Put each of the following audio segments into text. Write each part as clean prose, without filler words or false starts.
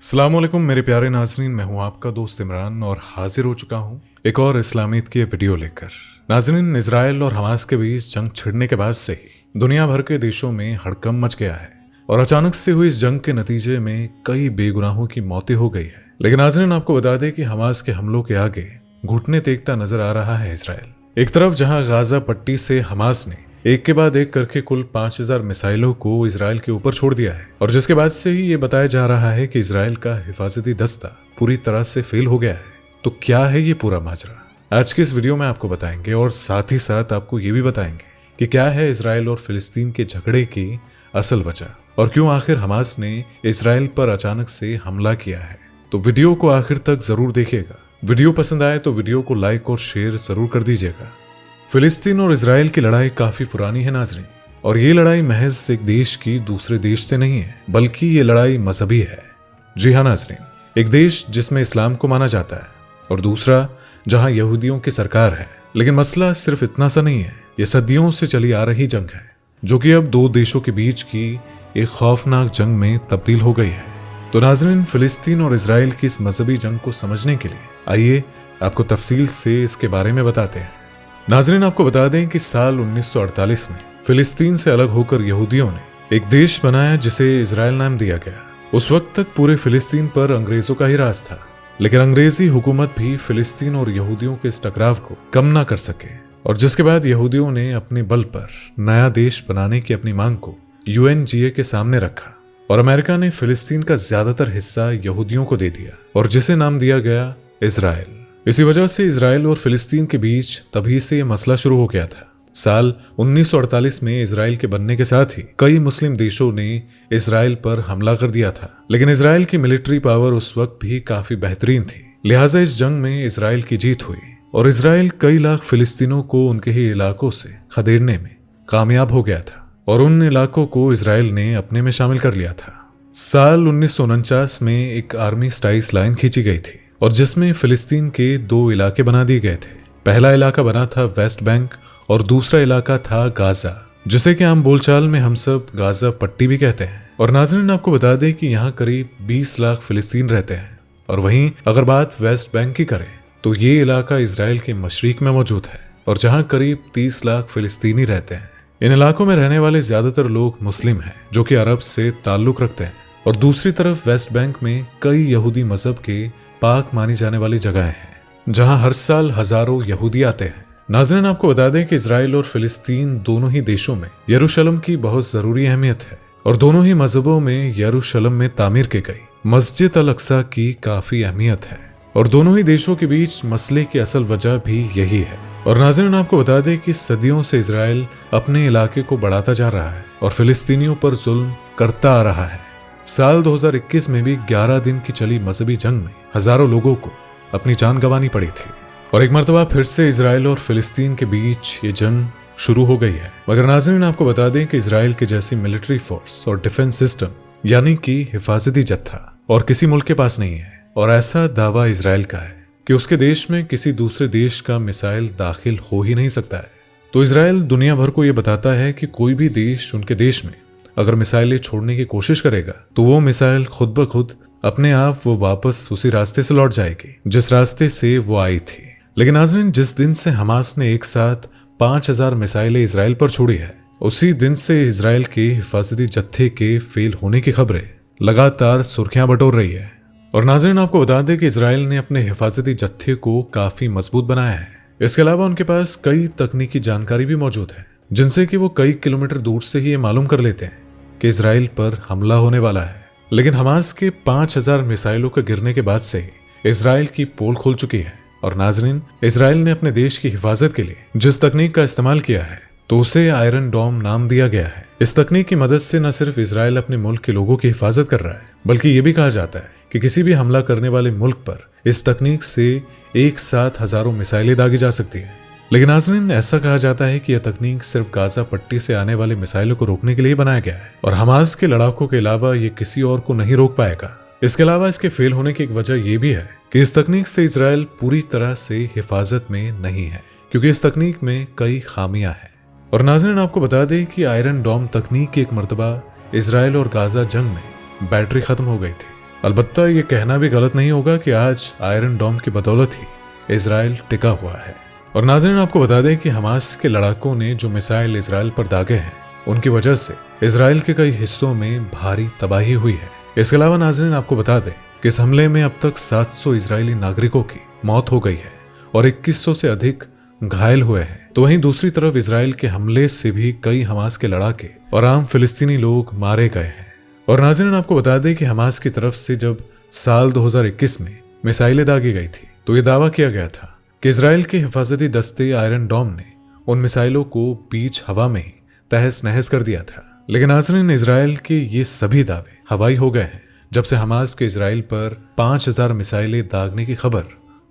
अस्सलाम वालेकुम मेरे प्यारे नाज़रीन, मैं हूं आपका दोस्त इमरान और हाजिर हो चुका हूं एक और इस्लामियत की वीडियो लेकर। नाज़रीन, इजराइल और हमास के बीच जंग छिड़ने के बाद से ही दुनिया भर के देशों में हड़कंप मच गया है और अचानक से हुई इस जंग के नतीजे में कई बेगुनाहों की मौतें हो गई है। लेकिन नाज़रीन, आपको बता दें कि हमास के हमलों के आगे घुटने टेकता नजर आ रहा है इजराइल। एक तरफ जहां गाजा पट्टी से हमास ने एक के बाद एक करके कुल 5000 मिसाइलों को इजराइल के ऊपर छोड़ दिया है और जिसके बाद से ही ये बताया जा रहा है कि इजराइल का हिफाजती दस्ता पूरी तरह से फेल हो गया है। तो क्या है ये पूरा माजरा, आज की इस वीडियो में आपको बताएंगे और साथ ही साथ आपको ये भी बताएंगे कि क्या है इजराइल और फिलिस्तीन के झगड़े की असल वजह और क्यों आखिर हमास ने इजराइल पर अचानक से हमला किया है। तो वीडियो को आखिर तक जरूर देखिएगा। वीडियो पसंद आए तो वीडियो को लाइक और शेयर जरूर कर दीजिएगा। फिलिस्तीन और इजराइल की लड़ाई काफी पुरानी है नाज़रीन, और ये लड़ाई महज एक देश की दूसरे देश से नहीं है, बल्कि ये लड़ाई मजहबी है। जी हाँ नाज़रीन, एक देश जिसमें इस्लाम को माना जाता है और दूसरा जहां यहूदियों की सरकार है। लेकिन मसला सिर्फ इतना सा नहीं है, ये सदियों से चली आ रही जंग है जो कि अब दो देशों के बीच की एक खौफनाक जंग में तब्दील हो गई है। तो नाज़रीन, फिलिस्तीन और इजराइल की इस मजहबी जंग को समझने के लिए आइए आपको तफसील से इसके बारे में बताते हैं। नाज़रीन, आपको बता दें कि साल 1948 में फिलिस्तीन से अलग होकर यहूदियों ने एक देश बनाया जिसे इजराइल नाम दिया गया। उस वक्त तक पूरे फिलिस्तीन पर अंग्रेजों का ही राज था, लेकिन अंग्रेजी हुकूमत भी फिलिस्तीन और यहूदियों के इस टकराव को कम ना कर सके और जिसके बाद यहूदियों ने अपने बल पर नया देश बनाने की अपनी मांग को UNGA के सामने रखा और अमेरिका ने फिलिस्तीन का ज्यादातर हिस्सा यहूदियों को दे दिया और जिसे नाम दिया गया इजराइल। इसी वजह से इजराइल और फिलिस्तीन के बीच तभी से यह मसला शुरू हो गया था। साल 1948 में इजराइल के बनने के साथ ही कई मुस्लिम देशों ने इजराइल पर हमला कर दिया था, लेकिन इजराइल की मिलिट्री पावर उस वक्त भी काफी बेहतरीन थी। लिहाजा इस जंग में इजराइल की जीत हुई और इजराइल कई लाख फिलिस्तीनों को उनके ही इलाकों से खदेड़ने में कामयाब हो गया था और उन इलाकों को इजराइल ने अपने में शामिल कर लिया था। साल 1949 में एक आर्मी स्टाइल्स लाइन खींची गई थी और जिसमें फिलिस्तीन के दो इलाके बना दिए गए थे। पहला इलाका बना था वेस्ट बैंक और दूसरा इलाका था गाजा, जिसे कि आम बोलचाल में हम सब गाजा पट्टी भी कहते हैं। और नाज़रीन, आपको बता दें कि यहाँ करीब 20 लाख फिलिस्तीन रहते हैं और वहीं अगर बात वेस्ट बैंक की करें तो ये इलाका इजराइल के मशरिक में मौजूद है और जहाँ करीब 30 लाख फिलिस्तीनी रहते हैं। इन इलाकों में रहने वाले ज्यादातर लोग मुस्लिम हैं जो कि अरब से ताल्लुक रखते हैं और दूसरी तरफ वेस्ट बैंक में कई यहूदी मजहब के पाक मानी जाने वाली जगहें हैं जहां हर साल हजारों यहूदी आते हैं। नाज़रीन, आपको बता दें कि इजराइल और फिलिस्तीन दोनों ही देशों में यरूशलेम की बहुत जरूरी अहमियत है और दोनों ही मजहबों में यरूशलेम में तामीर की गई मस्जिद अल अक्सा की काफी अहमियत है और दोनों ही देशों के बीच मसले की असल वजह भी यही है। और नाज़रीन, आपको बता दें कि सदियों से इजराइल अपने इलाके को बढ़ाता जा रहा है और फिलिस्तीनियों पर जुल्म करता आ रहा है। साल 2021 में भी 11 दिन की चली मजहबी जंग में हजारों लोगों को अपनी जान गंवानी पड़ी थी और एक मर्तबा फिर से इजराइल और फिलिस्तीन के बीच ये जंग शुरू हो गई है। मगर नाज़रीन, आपको बता दें कि इजराइल के जैसी मिलिट्री फोर्स और डिफेंस सिस्टम यानी कि हिफाजती जत्था और किसी मुल्क के पास नहीं है और ऐसा दावा इजराइल का है कि उसके देश में किसी दूसरे देश का मिसाइल दाखिल हो ही नहीं सकता है। तो इजराइल दुनिया भर को यह बताता है कि कोई भी देश उनके देश में अगर मिसाइलें छोड़ने की कोशिश करेगा तो वो मिसाइल खुद ब खुद अपने आप वो वापस उसी रास्ते से लौट जाएगी जिस रास्ते से वो आई थी। लेकिन नाज़रीन, जिस दिन से हमास ने एक साथ 5000 मिसाइलें इजराइल पर छोड़ी है, उसी दिन से इजराइल के हिफाजती जत्थे के फेल होने की खबरें लगातार सुर्खियां बटोर रही है। और नाज़रीन, आपको बता दें कि इजराइल ने अपने हिफाजती जत्थे को काफी मजबूत बनाया है। इसके अलावा उनके पास कई तकनीकी जानकारी भी मौजूद है जिनसे कि वो कई किलोमीटर दूर से ही ये मालूम कर लेते हैं कि इजराइल पर हमला होने वाला है। लेकिन हमास के 5000 मिसाइलों के गिरने के बाद से ही इजराइल की पोल खुल चुकी है और नाज़रीन, इजराइल ने अपने देश की हिफाजत के लिए जिस तकनीक का इस्तेमाल किया है तो उसे आयरन डोम नाम दिया गया है। इस तकनीक की मदद से न सिर्फ इजराइल अपने मुल्क के लोगों की हिफाजत कर रहा है, बल्कि ये भी कहा जाता है कि किसी भी हमला करने वाले मुल्क पर इस तकनीक से एक साथ हजारों मिसाइलें दागी जा सकती है। लेकिन नाज़रीन, ऐसा कहा जाता है कि यह तकनीक सिर्फ गाजा पट्टी से आने वाले मिसाइलों को रोकने के लिए बनाया गया है और हमास के लड़ाकों के अलावा ये किसी और को नहीं रोक पाएगा। इसके अलावा इसके फेल होने की एक वजह यह भी है कि इस तकनीक से इजराइल पूरी तरह से हिफाजत में नहीं है क्योंकि इस तकनीक में कई खामियां हैं। और नाज़रीन, आपको बता दें कि आयरन डोम तकनीक की एक मर्तबा इजराइल और गाजा जंग में बैटरी खत्म हो गई थी अलबत्ता ये कहना भी गलत नहीं होगा कि आज आयरन डोम की बदौलत ही इजराइल टिका हुआ है। और नाज़रीन, आपको बता दें कि हमास के लड़ाकों ने जो मिसाइल इजराइल पर दागे हैं, उनकी वजह से इजराइल के कई हिस्सों में भारी तबाही हुई है। इसके अलावा नाज़रीन, आपको बता दें कि इस हमले में अब तक 700 इजरायली नागरिकों की मौत हो गई है और 2100 से अधिक घायल हुए हैं। तो वहीं दूसरी तरफ इजराइल के हमले से भी कई हमास के लड़ाके और आम फिलिस्तीनी लोग मारे गए हैं। और नाज़रीन, आपको बता दें कि हमास की तरफ से जब साल 2021 में मिसाइलें दागी गई थी तो ये दावा किया गया था कि इजराइल के हिफाजती दस्ते आयरन डोम ने उन मिसाइलों को बीच हवा में ही तहस नहस कर दिया था। लेकिन नाज़रीन, इजराइल के ये सभी दावे हवाई हो गए हैं जब से हमास के इजराइल पर 5000 मिसाइलें दागने की खबर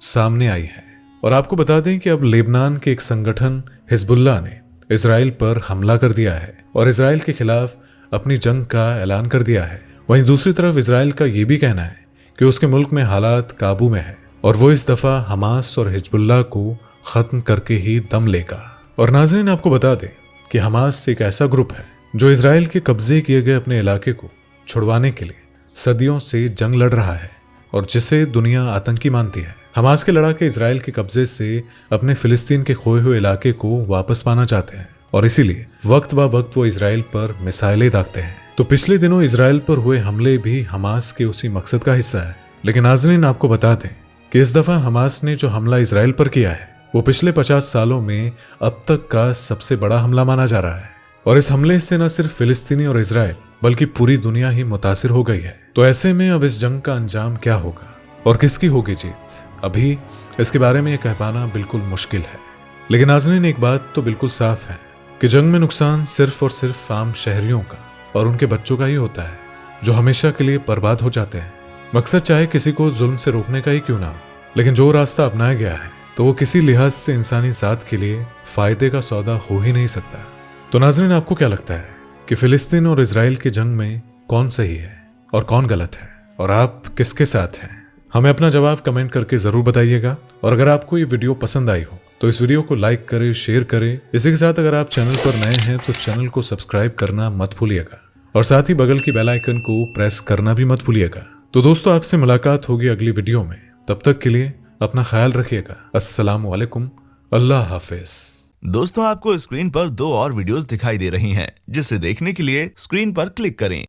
सामने आई है। और आपको बता दें कि अब लेबनान के एक संगठन हिजबुल्लाह ने इजराइल पर हमला कर दिया है और इजराइल के खिलाफ अपनी जंग का ऐलान कर दिया है। वहीं दूसरी तरफ इजराइल का ये भी कहना है कि उसके मुल्क में हालात काबू में है और वो इस दफा हमास और हिजबुल्लाह को खत्म करके ही दम लेगा। और नाज़रीन, आपको बता दें कि हमास एक ऐसा ग्रुप है जो इजराइल के कब्जे किए गए अपने इलाके को छुड़वाने के लिए सदियों से जंग लड़ रहा है और जिसे दुनिया आतंकी मानती है। हमास के लड़ाके इजराइल के कब्जे से अपने फिलिस्तीन के खोए हुए इलाके को वापस पाना चाहते हैं और इसीलिए वक्त व वक्त वो इजराइल पर मिसाइलें दागते हैं। तो पिछले दिनों इजराइल पर हुए हमले भी हमास के उसी मकसद का हिस्सा है। लेकिन नाज़रीन, आपको बता दें कि इस दफा हमास ने जो हमला इजराइल पर किया है वो पिछले 50 सालों में अब तक का सबसे बड़ा हमला माना जा रहा है। और इस हमले से न सिर्फ फिलिस्तीनी और इजराइल बल्कि पूरी दुनिया ही मुतासिर हो गई है। तो ऐसे में अब इस जंग का अंजाम क्या होगा और किसकी होगी जीत, अभी इसके बारे में ये कह पाना बिल्कुल मुश्किल है। लेकिन नाज़रीन, एक बात तो बिल्कुल साफ है कि जंग में नुकसान सिर्फ और सिर्फ आम शहरियों का और उनके बच्चों का ही होता है जो हमेशा के लिए बर्बाद हो जाते हैं। मकसद चाहे किसी को जुल्म से रोकने का ही क्यों ना हो, लेकिन जो रास्ता अपनाया गया है तो वो किसी लिहाज से इंसानी जात के लिए फायदे का सौदा हो ही नहीं सकता। तो नाज़रीन, आपको क्या लगता है कि फिलिस्तीन और इजराइल की जंग में कौन सही है और कौन गलत है और आप किसके साथ हैं? हमें अपना जवाब कमेंट करके जरूर बताइएगा। और अगर आपको ये वीडियो पसंद आई हो तो इस वीडियो को लाइक करें, शेयर करें। इसी के साथ अगर आप चैनल पर नए हैं तो चैनल को सब्सक्राइब करना मत भूलिएगा और साथ ही बगल की बेल आइकन को प्रेस करना भी मत भूलिएगा। तो दोस्तों, आपसे मुलाकात होगी अगली वीडियो में। तब तक के लिए अपना ख्याल रखिएगा। अस्सलाम वालेकुम, अल्लाह हाफिज। दोस्तों, आपको स्क्रीन पर 2 और वीडियोस दिखाई दे रही हैं, जिसे देखने के लिए स्क्रीन पर क्लिक करें।